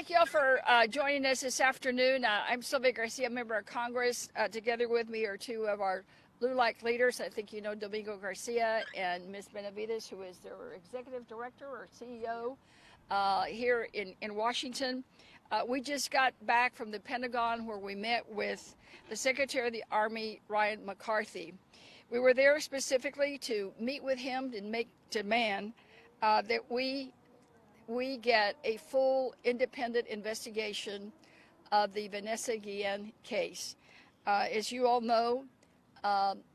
thank you all for joining us this afternoon. I'm Sylvia Garcia, member of Congress. Together with me are two of our Lulac leaders. I think you know Domingo Garcia and Ms. Benavides, who is their executive director or CEO here in Washington. We just got back from the Pentagon where we met with the Secretary of the Army, Ryan McCarthy. We were there specifically to meet with him and make demand that we get a full independent investigation of the Vanessa Guillen case. As you all know,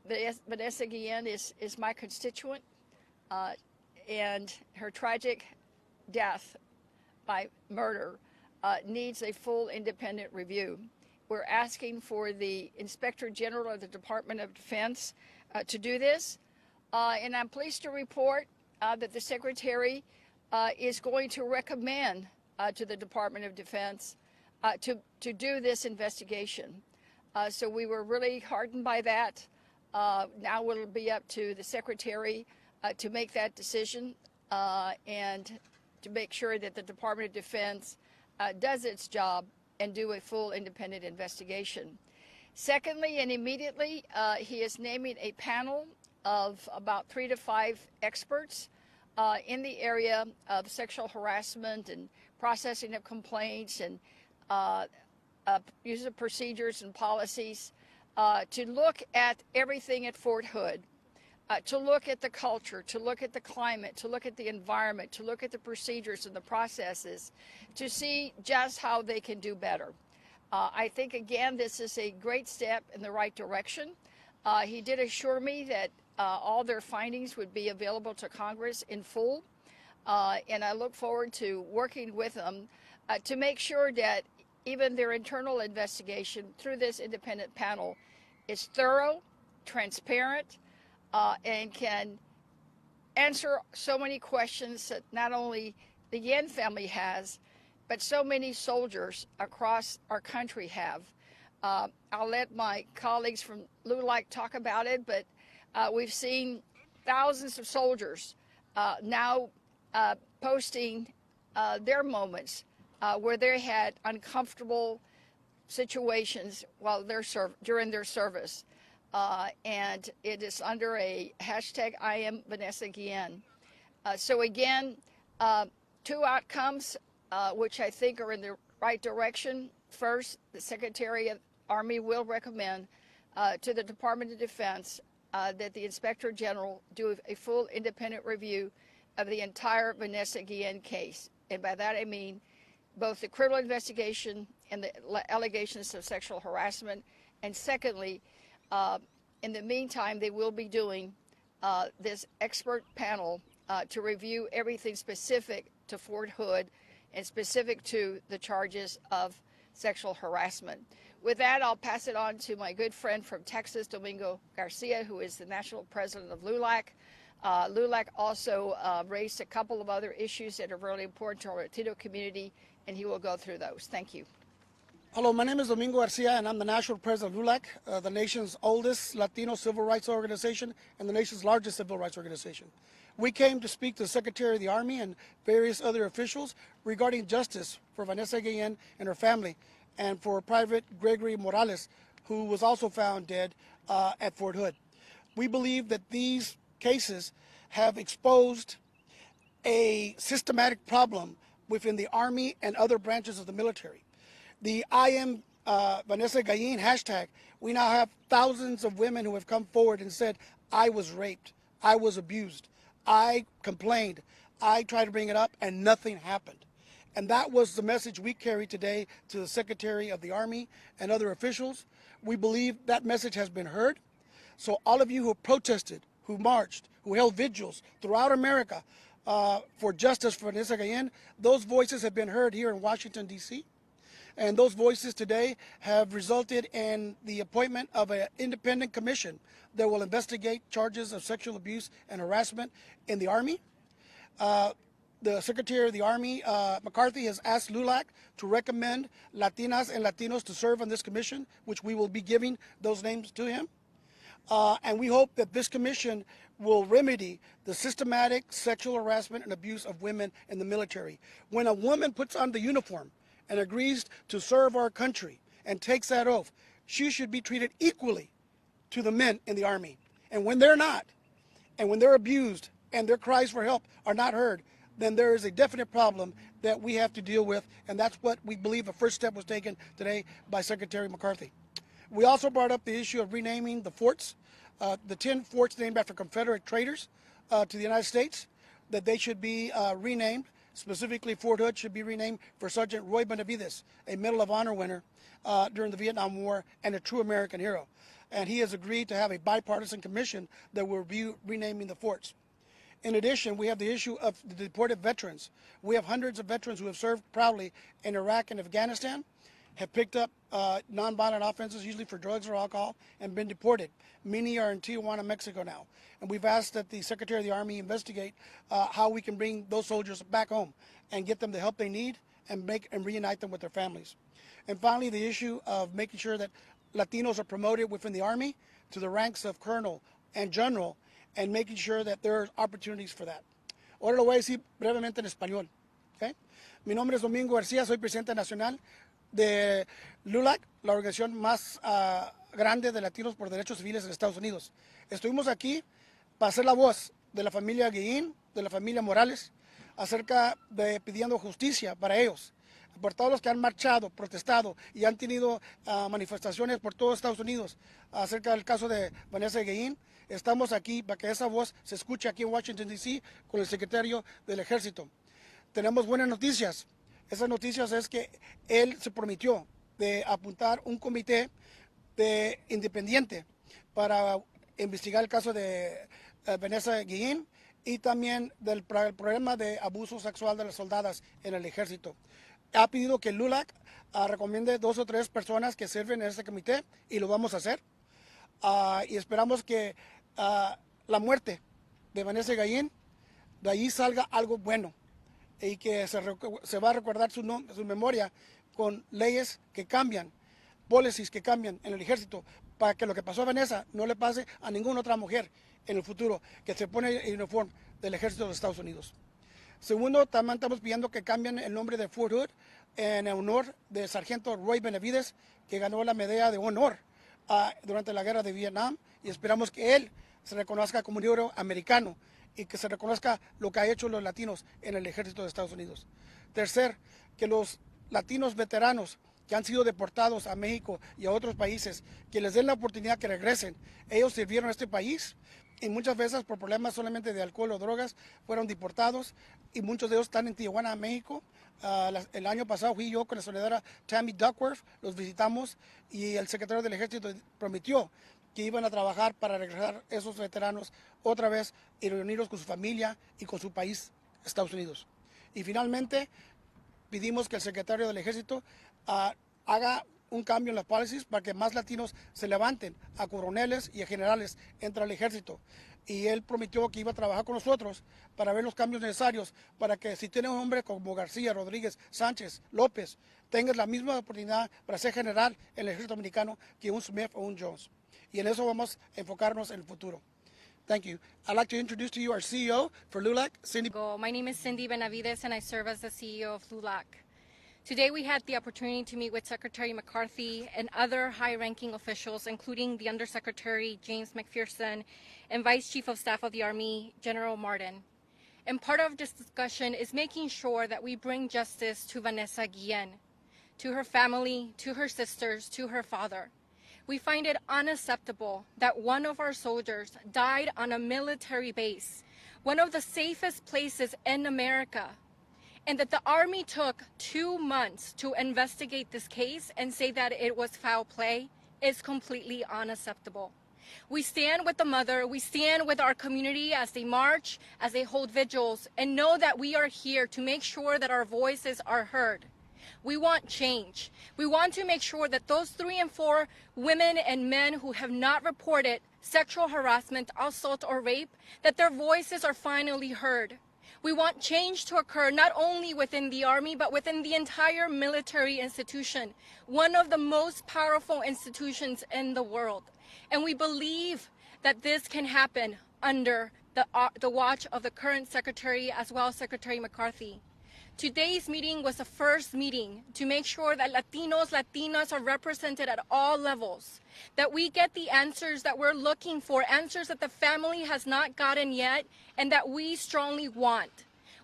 Vanessa Guillen is my constituent, and her tragic death by murder needs a full independent review. We're asking for the Inspector General of the Department of Defense to do this, and I'm pleased to report that the Secretary is going to recommend to the Department of Defense to do this investigation. So we were really heartened by that. Now it'll be up to the Secretary to make that decision and to make sure that the Department of Defense does its job and do a full independent investigation. Secondly, and immediately, he is naming a panel of about 3 to 5 experts in the area of sexual harassment and processing of complaints and use of procedures and policies to look at everything at Fort Hood, to look at the culture, to look at the climate, to look at the environment, to look at the procedures and the processes, to see just how they can do better. I think, again, this is a great step in the right direction. He did assure me that all their findings would be available to Congress in full, and I look forward to working with them to make sure that even their internal investigation through this independent panel is thorough, transparent, and can answer so many questions that not only the Guillen family has, but so many soldiers across our country have. I'll let my colleagues from Lulac talk about it, but we've seen thousands of soldiers now posting their moments where they had uncomfortable situations while during their service. And it is under a hashtag I am Vanessa Guillen. So again, 2 outcomes which I think are in the right direction. First, the Secretary of the Army will recommend to the Department of Defense that the Inspector General do a full independent review of the entire Vanessa Guillen case. And by that I mean both the criminal investigation and the allegations of sexual harassment. And secondly, in the meantime, they will be doing this expert panel to review everything specific to Fort Hood and specific to the charges of sexual harassment. With that, I'll pass it on to my good friend from Texas, Domingo Garcia, who is the national president of Lulac. Lulac also raised a couple of other issues that are really important to our Latino community, and he will go through those. Thank you. Hello, my name is Domingo Garcia, and I'm the national president of Lulac, the nation's oldest Latino civil rights organization and the nation's largest civil rights organization. We came to speak to the Secretary of the Army and various other officials regarding justice for Vanessa Guillen and her family, and for Private Gregory Morales, who was also found dead at Fort Hood. We believe that these cases have exposed a systematic problem within the Army and other branches of the military. The I am Vanessa Guillen hashtag, we now have thousands of women who have come forward and said, I was raped, I was abused, I complained, I tried to bring it up, and nothing happened. And that was the message we carried today to the Secretary of the Army and other officials. We believe that message has been heard. So all of you who protested, who marched, who held vigils throughout America for justice for Vanessa Guillen, those voices have been heard here in Washington, D.C. And those voices today have resulted in the appointment of an independent commission that will investigate charges of sexual abuse and harassment in the Army. The Secretary of the Army, McCarthy, has asked Lulac to recommend Latinas and Latinos to serve on this commission, which we will be giving those names to him. And we hope that this commission will remedy the systematic sexual harassment and abuse of women in the military. When a woman puts on the uniform and agrees to serve our country and takes that oath, she should be treated equally to the men in the Army. And when they're not, and when they're abused and their cries for help are not heard, then there is a definite problem that we have to deal with, and that's what we believe the first step was taken today by Secretary McCarthy. We also brought up the issue of renaming the forts, the 10 forts named after Confederate traitors to the United States, that they should be renamed. Specifically, Fort Hood should be renamed for Sergeant Roy Benavides, a Medal of Honor winner during the Vietnam War and a true American hero. And he has agreed to have a bipartisan commission that will review renaming the forts. In addition, we have the issue of the deported veterans. We have hundreds of veterans who have served proudly in Iraq and Afghanistan, have picked up nonviolent offenses, usually for drugs or alcohol, and been deported. Many are in Tijuana, Mexico now. And we've asked that the Secretary of the Army investigate how we can bring those soldiers back home and get them the help they need and reunite them with their families. And finally, the issue of making sure that Latinos are promoted within the Army to the ranks of colonel and general, and making sure that there are opportunities for that. Ahora lo voy a decir brevemente en español. ¿Okay? Mi nombre es Domingo Garcia, soy presidente nacional de Lulac, la organización más grande de latinos por derechos civiles en Estados Unidos. Estuvimos aquí para ser la voz de la familia Guillín, de la familia Morales, acerca de pidiendo justicia para ellos, por todos los que han marchado, protestado y han tenido manifestaciones por todo Estados Unidos acerca del caso de Vanessa Guillín. Estamos aquí para que esa voz se escuche aquí en Washington, D.C. con el secretario del Ejército. Tenemos buenas noticias. Esas noticias es que él se prometió de apuntar un comité independiente para investigar el caso de Vanessa Guillín y también del problema de abuso sexual de las soldadas en el Ejército. Ha pedido que Lulac recomiende 2 o 3 personas que sirven en este comité y lo vamos a hacer. Y esperamos que la muerte de Vanessa Guillín, de ahí salga algo bueno y que se va a recordar su memoria con leyes que cambian, policies que cambian en el Ejército, para que lo que pasó a Vanessa no le pase a ninguna otra mujer en el futuro que se pone el uniforme del Ejército de los Estados Unidos. Segundo, también estamos pidiendo que cambien el nombre de Fort Hood en honor del sargento Roy Benavides, que ganó la medalla de honor durante la guerra de Vietnam, y esperamos que él se reconozca como un héroe americano y que se reconozca lo que ha hecho los latinos en el Ejército de Estados Unidos. Tercer, que los latinos veteranos que han sido deportados a México y a otros países, que les den la oportunidad que regresen. Ellos sirvieron a este país y muchas veces por problemas solamente de alcohol o drogas fueron deportados, y muchos de ellos están en Tijuana, México. El año pasado fui yo con la senadora Tammy Duckworth, los visitamos, y el secretario del Ejército prometió que iban a trabajar para regresar esos veteranos otra vez y reunirlos con su familia y con su país, Estados Unidos. Y finalmente pedimos que el secretario del Ejército haga un cambio en las policies para que más latinos se levanten a coroneles y a generales entre el Ejército. Y él prometió que iba a trabajar con nosotros para ver los cambios necesarios para que si tiene un hombre como Garcia, Rodríguez, Sánchez, López, tengas la misma oportunidad para ser general en el Ejército Americano que un Smith o un Jones. Y en eso vamos a enfocarnos en el futuro. Thank you. I'd like to introduce to you our CEO for Lulac, Cindy. My name is Cindy Benavides, and I serve as the CEO of Lulac. Today we had the opportunity to meet with Secretary McCarthy and other high-ranking officials, including the Undersecretary James McPherson and Vice Chief of Staff of the Army, General Martin. And part of this discussion is making sure that we bring justice to Vanessa Guillén, to her family, to her sisters, to her father. We find it unacceptable that one of our soldiers died on a military base, one of the safest places in America, and that the Army took 2 months to investigate this case and say that it was foul play is completely unacceptable. We stand with the mother, we stand with our community as they march, as they hold vigils, and know that we are here to make sure that our voices are heard. We want change. We want to make sure that those 3 and 4 women and men who have not reported sexual harassment, assault, or rape, that their voices are finally heard. We want change to occur not only within the Army, but within the entire military institution, one of the most powerful institutions in the world. And we believe that this can happen under the watch of the current Secretary as well as Secretary McCarthy. Today's meeting was the first meeting to make sure that Latinas are represented at all levels, that we get the answers that we're looking for, answers that the family has not gotten yet, and that we strongly want.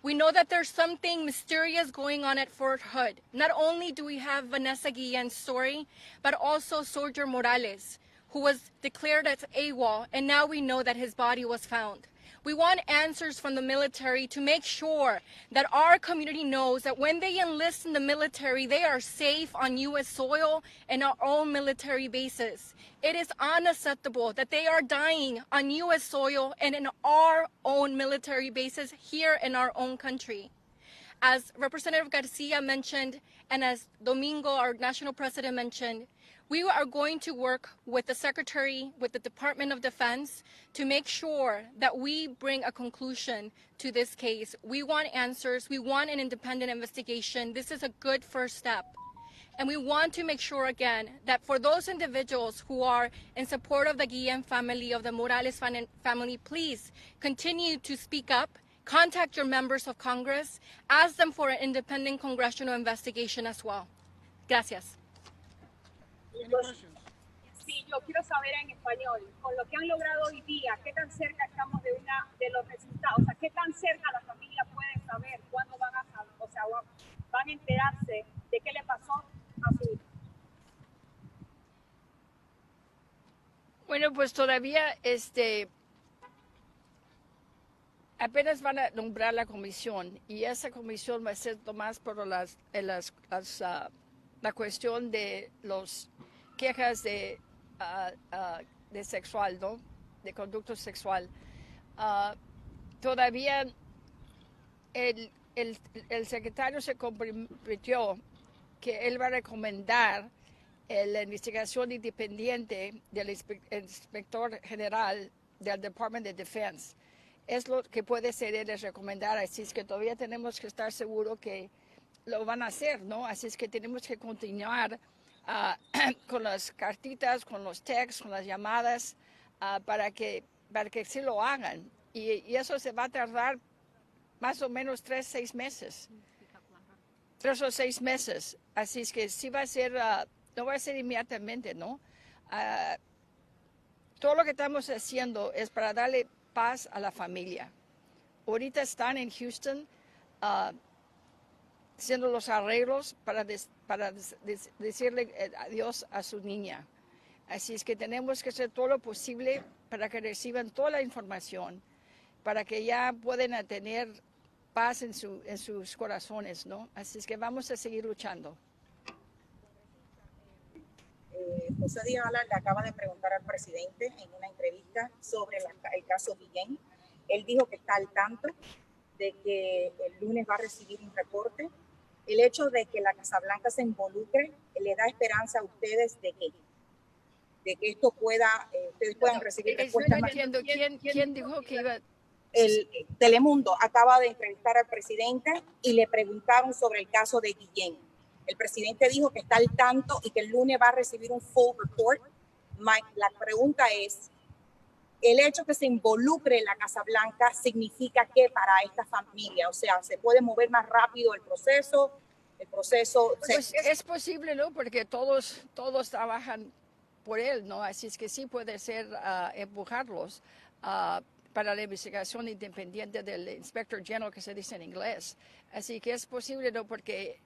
We know that there's something mysterious going on at Fort Hood. Not only do we have Vanessa Guillen's story, but also Soldier Morales, who was declared as AWOL, and now we know that his body was found. We want answers from the military to make sure that our community knows that when they enlist in the military, they are safe on U.S. soil and our own military bases. It is unacceptable that they are dying on U.S. soil and in our own military bases here in our own country. As Representative Garcia mentioned, and as Domingo, our national president, mentioned, we are going to work with the Secretary, with the Department of Defense, to make sure that we bring a conclusion to this case. We want answers. We want an independent investigation. This is a good first step. And we want to make sure, again, that for those individuals who are in support of the Guillen family, of the Morales family, please continue to speak up. Contact your members of Congress. Ask them for an independent congressional investigation as well. Gracias. Sí, yo quiero saber en español, con lo que han logrado hoy día, ¿qué tan cerca estamos de los resultados? O sea, ¿qué tan cerca la familia puede saber cuándo van a saber, o sea, van a enterarse de qué le pasó a su hijo? Bueno, pues todavía apenas van a nombrar la comisión y esa comisión va a ser tomada por la cuestión de los quejas de sexual, ¿no? De conducto sexual. Todavía el secretario se comprometió que él va a recomendar la investigación independiente del inspector general del Department of Defense. Es lo que puede ser él, es recomendar, así es que todavía tenemos que estar seguros que lo van a hacer, ¿no? Así es que tenemos que continuar con las cartitas, con los textos, con las llamadas, para que sí lo hagan. Y eso se va a tardar más o menos 3 o 6 meses. 3 o 6 meses. Así es que sí va a ser, no va a ser inmediatamente, ¿no? Todo lo que estamos haciendo es para darle paz a la familia. Ahorita están en Houston haciendo los arreglos para decirle adiós a su niña. Así es que tenemos que hacer todo lo posible para que reciban toda la información, para que ya puedan tener paz en sus corazones, ¿no? Así es que vamos a seguir luchando. José Díaz le acaba de preguntar al presidente en una entrevista sobre el caso Guillén. Él dijo que está al tanto de que el lunes va a recibir un reporte. El hecho de que la Casa Blanca se involucre le da esperanza a ustedes de que esto ustedes puedan recibir respuestas no entiendo, ¿quién dijo que iba? El Telemundo acaba de entrevistar al presidente y le preguntaron sobre el caso de Guillén. El presidente dijo que está al tanto y que el lunes va a recibir un full report. La pregunta es, el hecho que se involucre la Casa Blanca significa que para esta familia, o sea, se puede mover más rápido el proceso. Pues es posible, ¿no? Porque todos trabajan por él, ¿no? Así es que sí puede ser empujarlos para la investigación independiente del Inspector General, que se dice en inglés. Así que es posible, ¿no? Porque,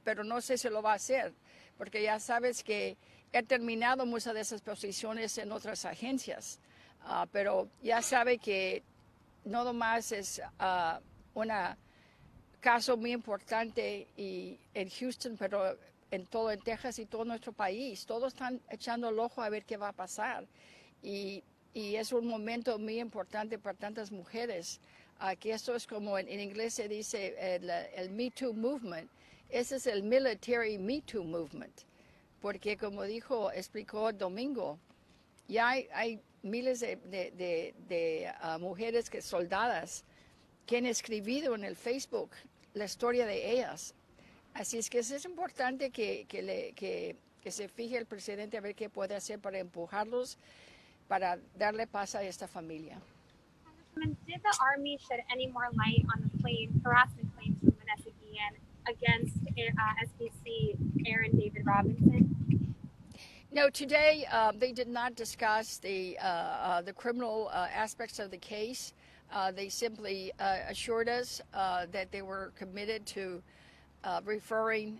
pero no sé si lo va a hacer, porque ya sabes que he terminado muchas de esas posiciones en otras agencias, pero ya sabe que no nomás es un caso muy importante y en Houston, pero en Texas y todo nuestro país. Todos están echando el ojo a ver qué va a pasar. Y es un momento muy importante para tantas mujeres, que esto es como en inglés se dice el Me Too Movement. Ese es el Military Me Too Movement, porque como explicó Domingo, ya hay miles de mujeres soldadas que han escribido en el Facebook la historia de ellas. Así es que es importante que se fije el presidente a ver qué puede hacer para empujarlos, para darle paz a esta familia. Did the Army shed any more light on the harassment claims from Vanessa Guillen? stand against SPC Aaron David Robinson? No, today they did not discuss the criminal aspects of the case. They simply assured us that they were committed to referring,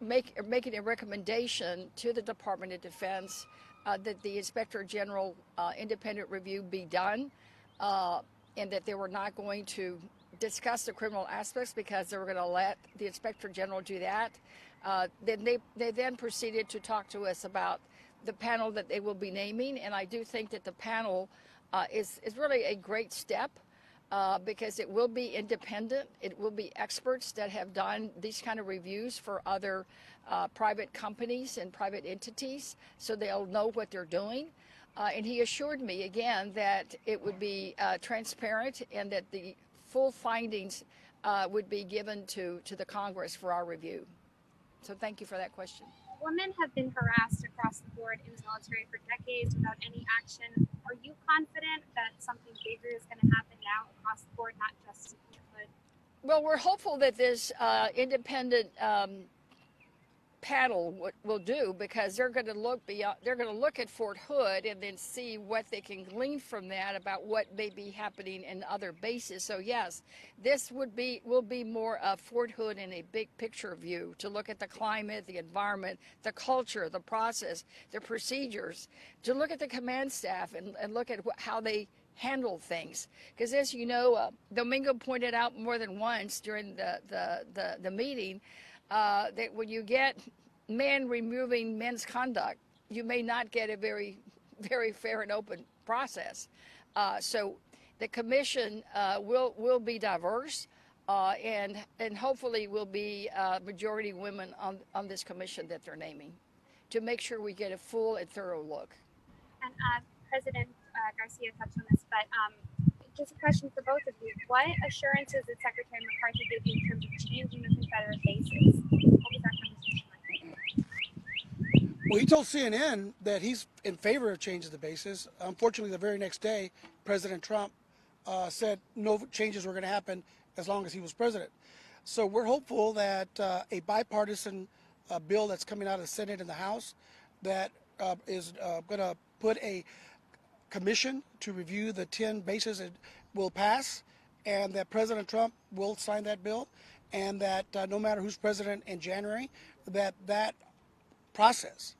making a recommendation to the Department of Defense that the Inspector General independent review be done, and that they were not going to discuss the criminal aspects because they were going to let the Inspector General do that. Then they then proceeded to talk to us about the panel that they will be naming, and I do think that the panel is really a great step. Because it will be independent. It will be experts that have done these kind of reviews for other private companies and private entities, so they'll know what they're doing. And he assured me again that it would be transparent and that the full findings would be given to the Congress for our review. So thank you for that question. Women have been harassed across the board in the military for decades without any action. Are you confident that something bigger is going to happen now across the board, not just in the hood? Well, we're hopeful that this independent panel will do, because they're going to look beyond. They're going to look at Fort Hood and then see what they can glean from that about what may be happening in other bases. So yes, this will be more of Fort Hood in a big picture view, to look at the climate, the environment, the culture, the process, the procedures, to look at the command staff and look at how they handle things. Because as you know, Domingo pointed out more than once during the meeting that when you get men removing men's conduct, you may not get a very, very fair and open process. So the commission will be diverse, and hopefully will be majority women on this commission that they're naming, to make sure we get a full and thorough look. And President Garcia touched on this, but just a question for both of you. What assurances did Secretary McCarthy give you in terms of changing the Confederate bases? What was that conversation like? Well, he told CNN that he's in favor of changing the bases. Unfortunately, the very next day, President Trump said no changes were going to happen as long as he was president. So we're hopeful that a bipartisan bill that's coming out of the Senate and the House that is going to put a commission to review the 10 bases will pass, and that President Trump will sign that bill, and that no matter who's president in January, that process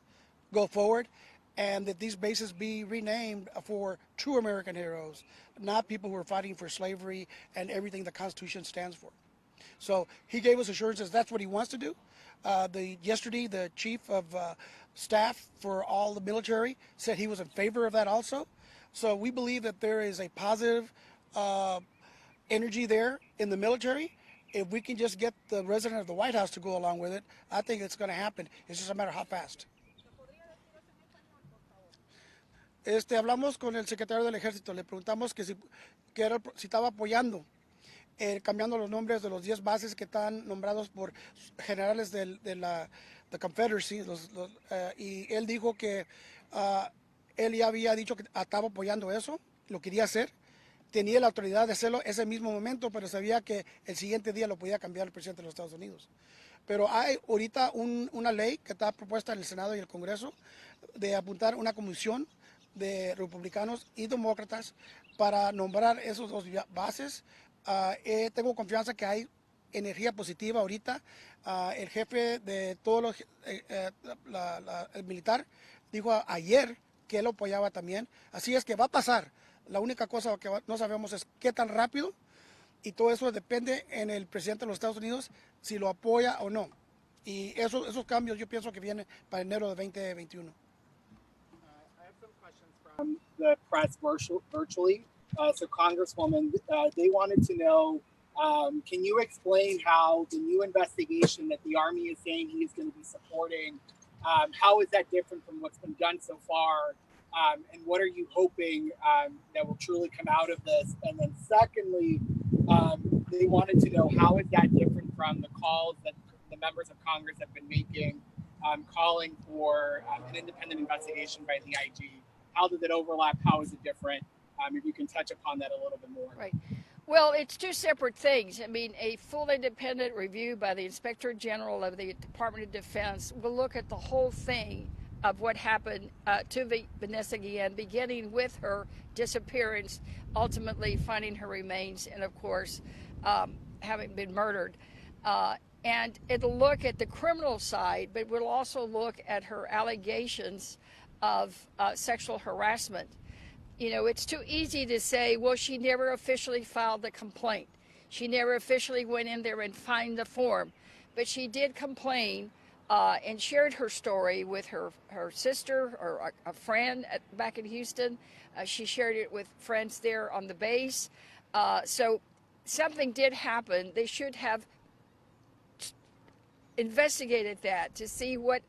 go forward, and that these bases be renamed for true American heroes, not people who are fighting for slavery and everything the Constitution stands for. So he gave us assurances that's what he wants to do. Yesterday, the chief of staff for all the military said he was in favor of that also. So we believe that there is a positive energy there in the military. If we can just get the resident of the White House to go along with it, I think it's going to happen. It's just a matter of how fast. Hablamos con el secretario del Ejército, le preguntamos que si estaba apoyando cambiando los nombres de los 10 bases que están nombrados por generales de la Confederacy, y él dijo que él ya había dicho que estaba apoyando eso, lo quería hacer, tenía la autoridad de hacerlo ese mismo momento, pero sabía que el siguiente día lo podía cambiar el presidente de los Estados Unidos. Pero hay ahorita una ley que está propuesta en el Senado y el Congreso de apuntar una comisión de republicanos y demócratas para nombrar esos dos bases. Tengo confianza que hay energía positiva ahorita. El jefe de todos el militar dijo ayer que él lo apoyaba también. Así es que va a pasar. La única cosa que no sabemos es qué tan rápido, y todo eso depende en el presidente de los Estados Unidos si lo apoya o no. Y esos cambios yo pienso que vienen para enero de 2021. I have some questions from the press virtually. So Congresswoman, they wanted to know, can you explain how the new investigation that the Army is saying he is going to be supporting, how is that different from what's been done so far? And what are you hoping that will truly come out of this? And then secondly, they wanted to know, how is that different from the calls that the members of Congress have been making, calling for an independent investigation by the IG? How does it overlap? How is it different? If you can touch upon that a little bit more. Right. Well, it's two separate things. I mean, a full independent review by the Inspector General of the Department of Defense will look at the whole thing of what happened to Vanessa Guillen, beginning with her disappearance, ultimately finding her remains, and of course, having been murdered. And it'll look at the criminal side, but will also look at her allegations of sexual harassment. You know, it's too easy to say, well, she never officially filed the complaint. She never officially went in there and signed the form. But she did complain and shared her story with her sister or a friend back in Houston. She shared it with friends there on the base. So something did happen. They should have investigated that to see what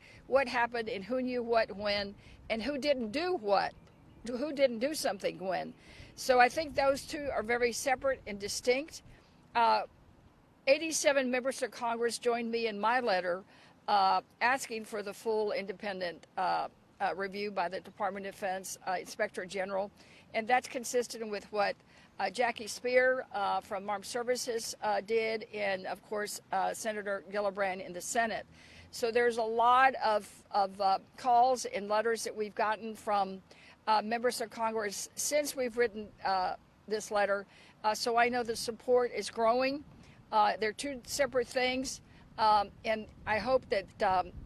happened and who knew what when and who didn't do what. Who didn't do something when. So I think those two are very separate and distinct. 87 members of Congress joined me in my letter asking for the full independent review by the Department of Defense Inspector General. And that's consistent with what Jackie Speer from Armed Services did, and of course Senator Gillibrand in the Senate. So there's a lot of calls and letters that we've gotten from members of Congress since we've written this letter. So I know the support is growing. They're two separate things. And I hope that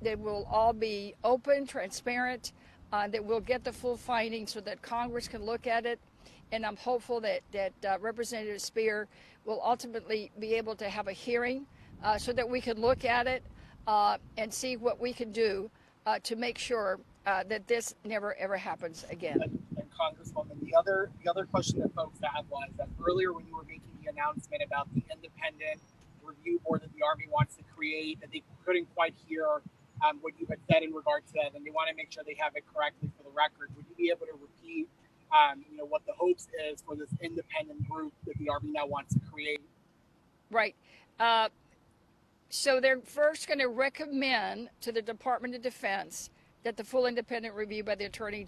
they will all be open, transparent, that we'll get the full findings so that Congress can look at it. And I'm hopeful that Representative Speer will ultimately be able to have a hearing so that we can look at it and see what we can do to make sure that this never ever happens again. And Congresswoman, the other question that folks had was that earlier when you were making the announcement about the independent review board that the Army wants to create, that they couldn't quite hear what you had said in regard to that, and they want to make sure they have it correctly for the record. Would you be able to repeat, what the hopes is for this independent group that the Army now wants to create? Right. So they're first going to recommend to the Department of Defense that the full independent review by the Inspector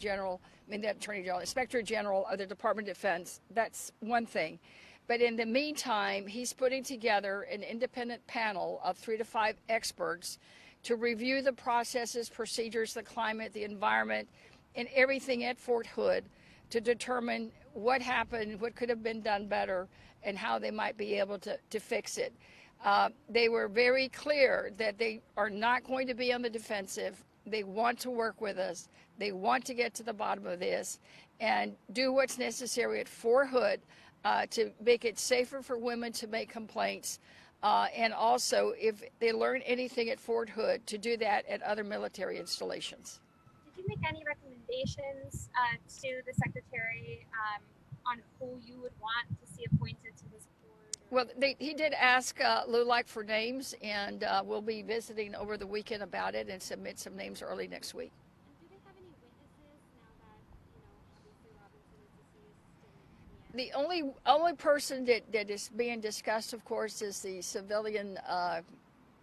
General of the Department of Defense, that's one thing. But in the meantime, he's putting together an independent panel of 3 to 5 experts to review the processes, procedures, the climate, the environment, and everything at Fort Hood to determine what happened, what could have been done better, and how they might be able to fix it. They were very clear that they are not going to be on the defensive. They want to work with us. They want to get to the bottom of this and do what's necessary at Fort Hood to make it safer for women to make complaints. And also, if they learn anything at Fort Hood, to do that at other military installations. Did you make any recommendations to the Secretary on who you would want to see appointed to this board? Well, he did ask Lulac for names, and we'll be visiting over the weekend about it and submit some names early next week. And do they have any witnesses now that, obviously Robinson is deceased? The only person that is being discussed, of course, is the civilian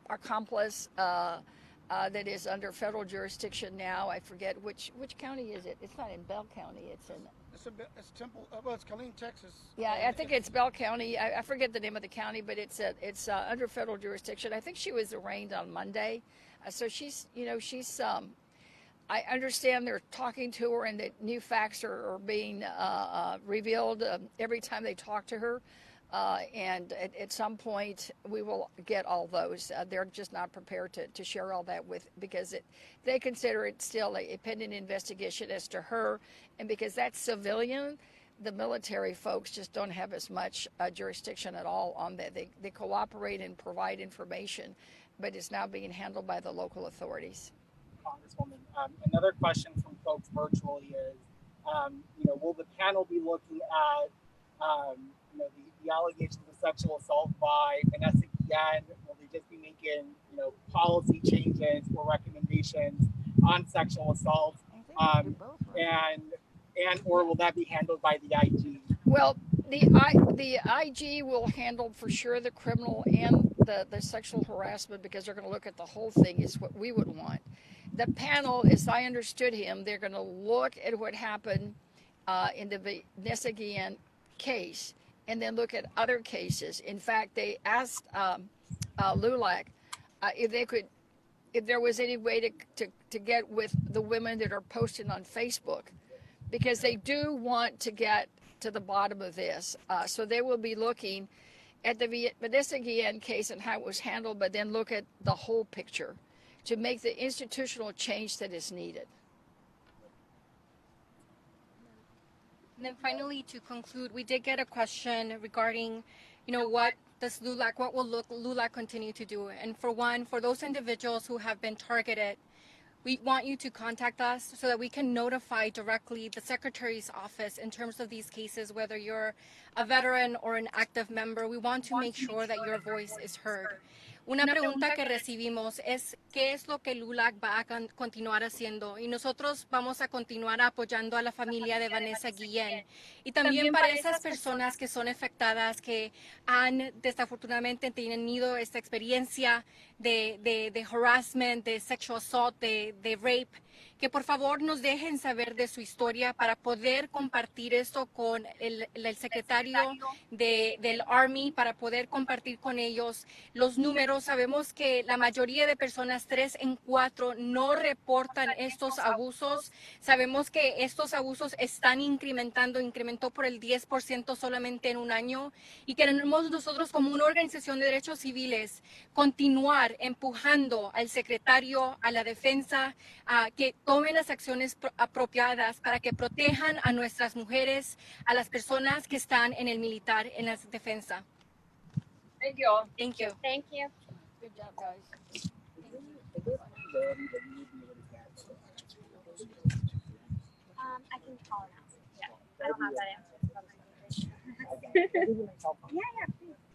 accomplice that is under federal jurisdiction now. I forget which county is it. It's not in Bell County. It's in... It's Temple. Well, it's Killeen, Texas. Yeah, I think it's Bell County. I forget the name of the county, but it's under federal jurisdiction. I think she was arraigned on Monday, so she's. I understand they're talking to her, and that new facts are being revealed every time they talk to her. And at some point, we will get all those. They're just not prepared to share all that because they consider it still a pending investigation as to her. And because that's civilian, the military folks just don't have as much jurisdiction at all on that. They cooperate and provide information, but it's now being handled by the local authorities. Congresswoman, another question from folks virtually is, will the panel be looking at, the allegations of sexual assault by Vanessa Guillen? Will they just be making, policy changes or recommendations on sexual assault? Or will that be handled by the IG? Well, the IG will handle for sure the criminal and the sexual harassment, because they're going to look at the whole thing, is what we would want. The panel, as I understood him, they're going to look at what happened in the Vanessa Guillen case and then look at other cases. In fact, they asked Lulac if they could, if there was any way to get with the women that are posting on Facebook, because they do want to get to the bottom of this. So they will be looking at the Vanessa Guillen case and how it was handled, but then look at the whole picture to make the institutional change that is needed. And then finally, to conclude, we did get a question regarding, what does Lulac, what will Lulac continue to do? And for one, for those individuals who have been targeted, we want you to contact us so that we can notify directly the Secretary's office in terms of these cases, whether you're a veteran or an active member. We want to make sure that your voice is heard. Una pregunta que recibimos es ¿qué es lo que Lulac va a continuar haciendo? Y nosotros vamos a continuar apoyando a la familia de Vanessa Guillen. Y también para esas personas que son afectadas, que han desafortunadamente tenido esta experiencia de harassment, de sexual assault, de rape, que por favor nos dejen saber de su historia para poder compartir esto con el secretario del Army, para poder compartir con ellos los números. Sabemos que la mayoría de personas, 3 en 4, no reportan estos abusos. Sabemos que estos abusos están incrementó por el 10% solamente en un año, y queremos nosotros como una organización de derechos civiles continuar empujando al secretario, a la defensa, a que tomen las acciones apropiadas para que protejan a nuestras mujeres, a las personas que están en el militar, en la defensa. Thank you all. Thank you. Thank you. Good job, guys. I can call it out. Yeah, I don't have that answer. Yeah, yeah, please.